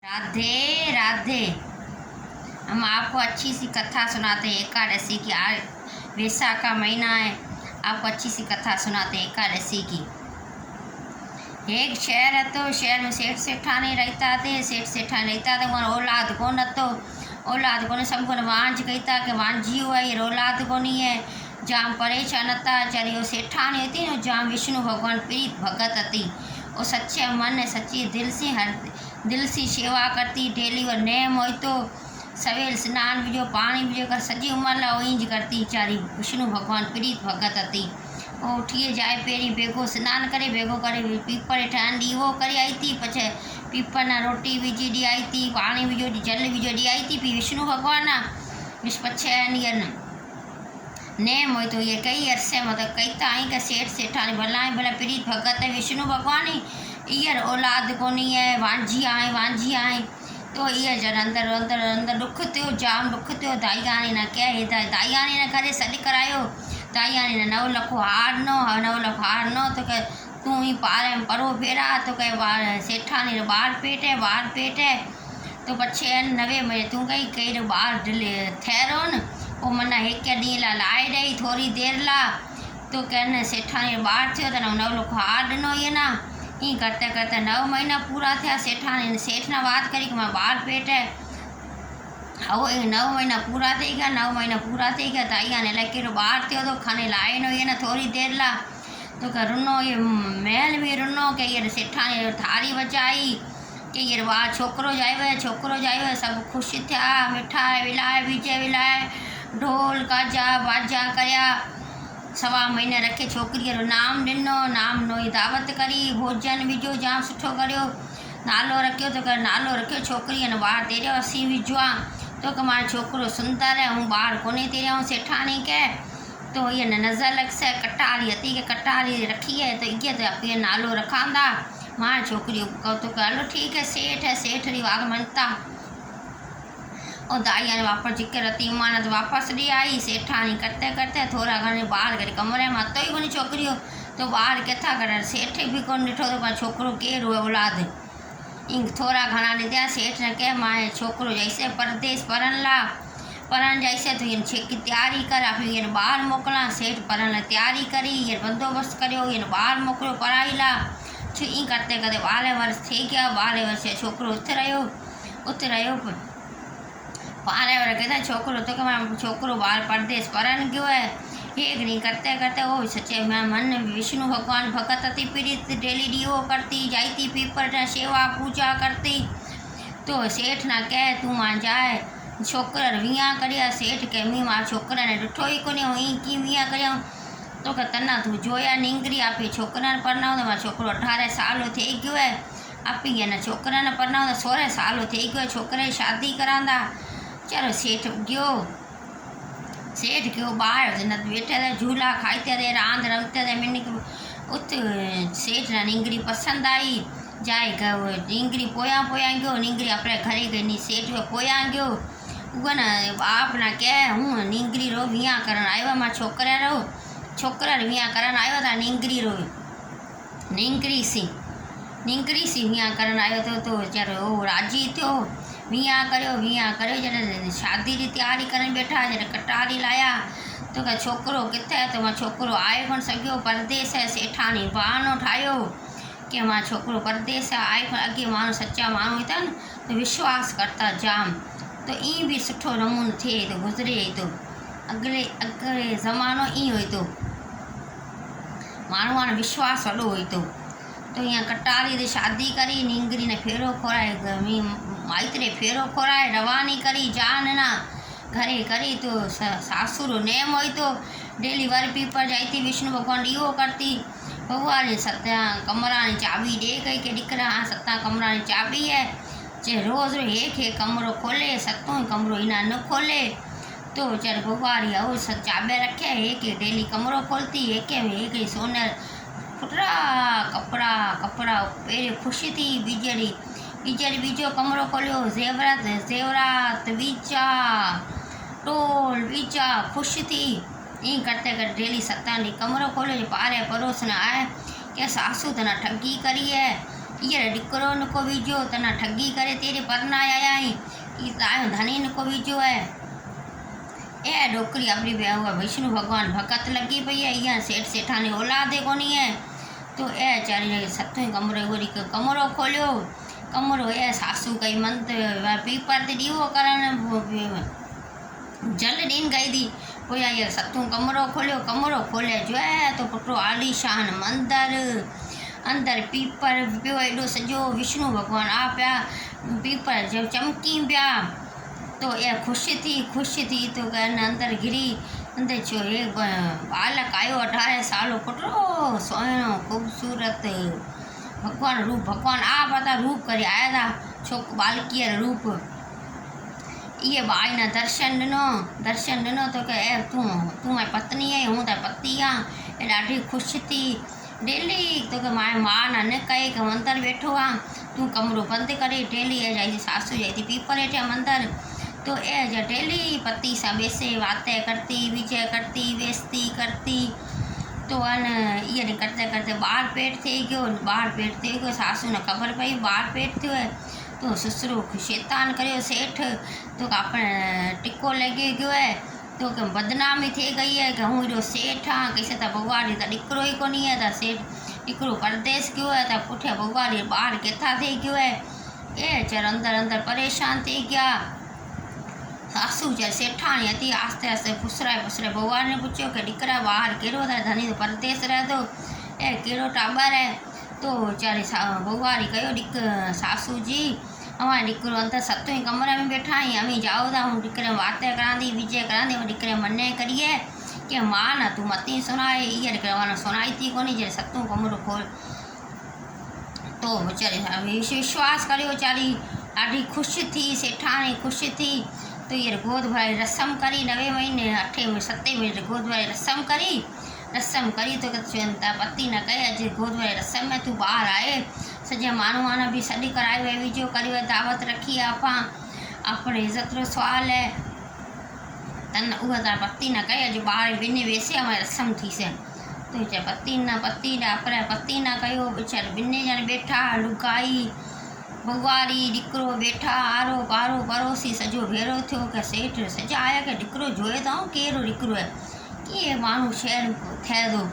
राधे राधे। हम आपको अच्छी सी कथा सुनाते हैं एकादशी की। आज वैशाख का महीना है, आपको अच्छी सी कथा सुनाते हैं एकादशी की। एक शहर है, तो शहर में सेठ सेठानी रहता थे। सेठ सेठानी रहता थे, वहाँ औलाद कोन तो औलाद कोने सब को वांझ कहता कि वांझी हुआ ये औलाद कोनी है। जाम परेशान था। चारी वो सेठानी होती ना, जाम विष्णु भगवान प्रीत भगत थी। वो सच्चे मन सच्ची दिल से सेवा करती। डेली वो नेम हो तो सवेल स्नान बीजो पानी बीजो कर सजी उमर ला इंज करती। चारी विष्णु भगवान प्रीत भगत थी। वो उठिए जाए पेरी बेगो स्नान करे, बेगो करे पीपल ठहन दीवो करे आई थी। पछे पीपल ना रोटी बीजी दी आई थी, पानी बीजो जल बीजो दी आई थी। पी विष्णु भगवान ना पछे नेम हो तो ये कई अरसे मतलब कहता आई का सेठ सेठानी भला भला प्रीत भगत है विष्णु भगवान ईयर औलाद कोनी है, वांझी आए तो ये जन अंदर अंदर अंदर दुख थियो, जाम दुख थियो। दाईगानी ना क्या है, दाईगानी ना करे सॾ करायो। दाईगानी ना 9 लख हार नो तो कह तू ही पारे में परो फेरा तो कह सेठानी बार पेट है तो पछे 9 महीने तू कही बार ठहरो न वो मना एक डी ला लाए ॾेई थोड़ी देर ला तो कहने सेठानी बार थियो तो 9 लख हार ॾिनो। ये ना ई करते करते 9 महीना पूरा थे। सेठानी सेठ ना बात करी कि मां बार पेट है। वो 9 महीना पूरा थी गया, 9 महीना पूरा थी गया। ताइया ने लगे बार थियो तो खाने लाए नो ये ना थोड़ी देर ला तो कह रुनो ये महल भी रुनो के ये सेठानी थारी बचाई कि ये बार छोकरो जाए सब खुश थिया। मिठाई विलाए बीजे विलाए ढोल काजा बाजा करया। 1.25 महीने रखे छोकरी नाम ॾिनो, नाम नो दावत करी, भोजन विझो जाम सुठो करियो। नालो रखियो तो नालो रखियो छोकरी ने ॿार तेरियो असी विझवा तो कि मां छोकरो सुंदर है हूँ ॿार कोने तेरिया सेठानी के तो ये नज़र लग से कटारी हती के कटारी रखी है तो ये तो आप नालो रखांदा। मां छोकरी तो हलो ठीक है सेठ री वाग मनता। और दाइया ने वापस जिक्र रती माना तो वापस दी आई। सेठानी करते करते थोड़ा घणे बाहर करे कमरे में तो ही कोनी छोकरी तो बाहर किथा कर सेठ भी कोन ॾिठो तो पर छोकरो केर हुए औलाद इन थोड़ा घना ॾिठा। सेठ ने कह मां छोकरो जैसे परदेश पढ़न जैसे तो इन की तैयारी कर आप ये बाहर मोकला। सेठ पढ़न ला तैयारी करी, ये बंदोबस्त करियो, ये बाहर मोकलो पढ़ाई ला। ई करते करते 12 वर्ष थी गया। 12 वर्ष छोकरो उते रहियो 12 वर्ष कहता छोकरो तो कि छोकरो बाहर परदेश पढ़न गयो है। एक नहीं करते करते वो सच्चे मैं मन विष्णु भगवान भगत थी पीड़ित डेली डीओ करती जाती पीपर सेवा पूजा करती तो सेठ ना कह तू मां जाए छोकर विया करिया। सेठ के मी मां छोकरा ने ॾिठो ही कोनी ई की विया करिया तो कि तना तू जोया निंगरी आपे छोकरा ने परनाव तो मां छोकरो 18 साल थी गयो है। आपी है ना छोकरा ने परनाव तो 16 साल थी गयो। छोकरे की शादी करांदा। चलो सेठ गयो बाहर न बैठे थे झूला खाते थे रांद रमते थे। मिन उत सेठ ना निंगरी पसंद आई जाए गयो निंगरी पोया गयो। निंगरी अपने घरे गई सेठ पोया गयो वो न बाप ना कह हूँ निंगरी रो विया करन आयो मां छोकरा विया करन आयो था। निंगरी सी विया करन आयो तो चलो वो राजी थियो। विया करियो जॾहिं शादी की तैयारी करन बैठा जॾहिं कटारी लाया तो क्या छोकरो किथे है तो मां छोकरो आए कोन सघियो परदेस है। सेठानी बहानो ठाहियो कि मां छोकरो परदेस है आए कोन। अॻे माण्हू सच्चा माण्हू था न तो विश्वास करता जाम तो ई भी सुठो नमूनो थिए तो गुज़रे तो अगले ज़मानो ई हुई तो माण्हू विश्वास वॾो हुई तो यहाँ कटारी ते शादी करी। निंगरी ने फेरो खोराए माइतरे फेरो खोराए रवानी करी जान ना घरे करी तो सासुर नेम हुई तो डेली वर पीपर जाती विष्णु भगवान डीओ करती। भगवान 7 कमरा ने चाबी दे गई के दिकरा 7 कमरा ने चाबी है जे रोज एक कमरो खोले 7 कमरो इना न खोले तो चल भगवान आओ चाबे रखे एक डेली कमरो खोलती एक में एक सोने फुटरा कपड़ा पहले खुशी थी। बीजो कमरो खोलियो जेवरात बीजा टोल बीजा खुश थी। ई करते करते डेली 7 ॾींहं कमरो खोलियो पारे पड़ोस न आए कि सासू तो ना ठगी करी है ईअर ॾिकरो निको विझो तना ठगी करे तेरे परनाए आया आहीं ई तायो धनी निको विझो है। ए डोकरी अपनी विष्णु भगवान भगत लगी पई है इहा सेठ सेठानी औलादे कोनी है। तो ए चारी सतों कमरो वरी कमरो खोलियो कमरो ए सासू कई मंत पीपर ते दीवो करण जल ॾीन गई दी पोइ ये सतों कमरो खोलियो जो है तो पुटो आलीशान मंदिर अंदर पीपर पियो एडो सजो विष्णु भगवान आ पिया पीपर जब चमकी पिया। तो ये खुश थी तो कहन अंदर गिरी अंदर छो ये बालक आयो 18 साल पुटो सोहणो खूबसूरत भगवान आ बता रूप करे आया था छोक बालकी रूप ये बाई ना दर्शन ॾिनो तो कहे तू मारी पत्नी है हूँ त पति हाँ ये ॾाढी खुश थी डेली तो के माए मां ना न कहे कि मंदिर बैठो हाँ तू कमरो बंद करे डेली ए जाई सासू जाई थी पीपर हेठे मंदिर तो ए जा डेली पति सा बेसे बातें करती विजय करती बेस्ती करती तो अन ये करते बाहर पेट थे गयो सासू ने खबर पई बाहर पेट थियो है तो ससुरो शैतान करियो सेठ तो अपने टिको लगे गयो है तो बदनामी थी गई है कि हूँ एडो सेठ हाँ कैसे त भगवान त ॾिकरो ही कोनी है त सेठ ॾिकरो परदेस गयो है त पुठिया भगवान ॿार किथां थी गयो है ए चर अंदर परेशान थी गया। सासू चर सेठाणी हती आस्ते आस्ते फुसराए भगवान ने पूछो कि ॾिकरा ॿार कहिड़ो था धनी तो परदेस रहे तो ए कहिड़ो टाबर है तो चारे भगवान कहो सासू जी अवां ॾिकरो अंदर सतों कमरे में बैठा ही अमी जाओ था हूँ ॾिकरे बातें करांदी विजय करांदी ॾिकरे मने करिए कि मां ना तू मती सुनाए इहा ॾिकरे सुनाई थी कोनी जे सतों कमरो खोल तो वीचारे विश्वास करियो वीचारी ॾाढी खुश थी सेठाणी खुश थी तो ये गोद भराई रस्म करी 9 महीने 8 में 7 में गोद भराई रस्म करी तो चवनि पति न कहे अॼु गोद भराई रस्म में तू बाहर आए सॼा माण्हू वाना भी सॾु कराए वे विझो करी वे दावत रखी है अपने इज्जत रो सवाल है तन उहा पति न कहे अॼु ॿार बिनी वेसे हमारी रस्म थी से तो चे पति न कयो वीचार बिन्ने ॼण बैठा लुगाई भगवारी ॾिकरो बैठा आरो पारो पड़ोसी सॼो भेरो थियो कि सेठ सॼा आया कि ॾिकरो जोए था कहिड़ो ॾिकरो है कीअं माण्हू शहर थिए थो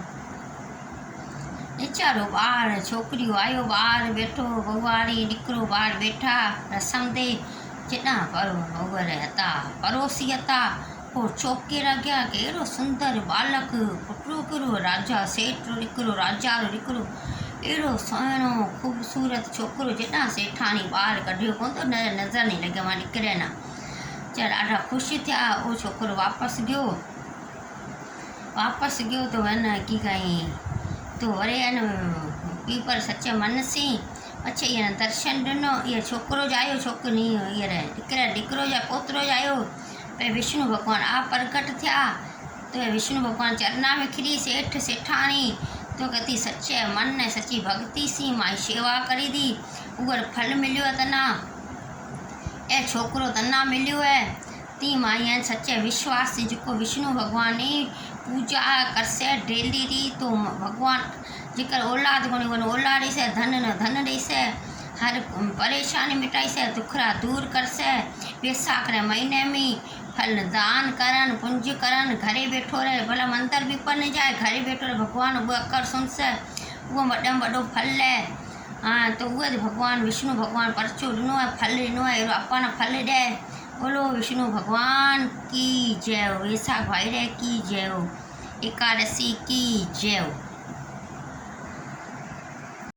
वीचारो ॿार छोकिरियो आयो ॿार बैठो भगवारी ॾिकरो ॿार बैठा रस्म ते जिना पड़ोसी हता पोइ चौके रहिया कहिड़ो सुंदर बालक पुटो कहिड़ो राजा सेठ रो ॾिकरो राजा रो ॾिकरो एड़ो सुहिणो खूबसूरत छोकिरो जिना सेठाणी ॿार कढियो कोन तो नज़र नहीं लॻियो मां निकिरे न चल ॾाढा ख़ुशि थिया उहो छोकिरो वापसि गयो तो न की कई तो वरी पीपर सच मन सी अच्छा ये दर्शन ॾिनो ये छोकिरो जायो छोकिरी ये ॾिकरो जा पोतरो जायो पे विष्णु भगवान आ प्रकट थिया तो विष्णु भगवान चरना में खिरी सेठ सेठाणी तो कति सच्चे मन ने सच्ची भक्ति सी माई सेवा करी दी उगर फल मिलियो तना ए छोकरो तना मिलियो है ती माई सच्चे विश्वास से जो विष्णु भगवान ने पूजा करसे डेली री तो भगवान जेकर औलाद कोनी वन औलाद से धन न धन ॾेई से हर परेशानी मिटाई से दुखरा दूर कर से बैसाख महीने में फल दान करन पुंज करन घरे बैठो रहे भला मंदिर भी पन जाए घरे बैठो रहे भगवान वो अकर सुन से वो वॾम वॾो फल है हाँ तो वो भगवान विष्णु भगवान परचो ॾिनो है फल ॾिनो है अपन फल ॾे बोलो विष्णु भगवान की जय हो वैसाख भाई रे की जय हो एकादशी की जय हो।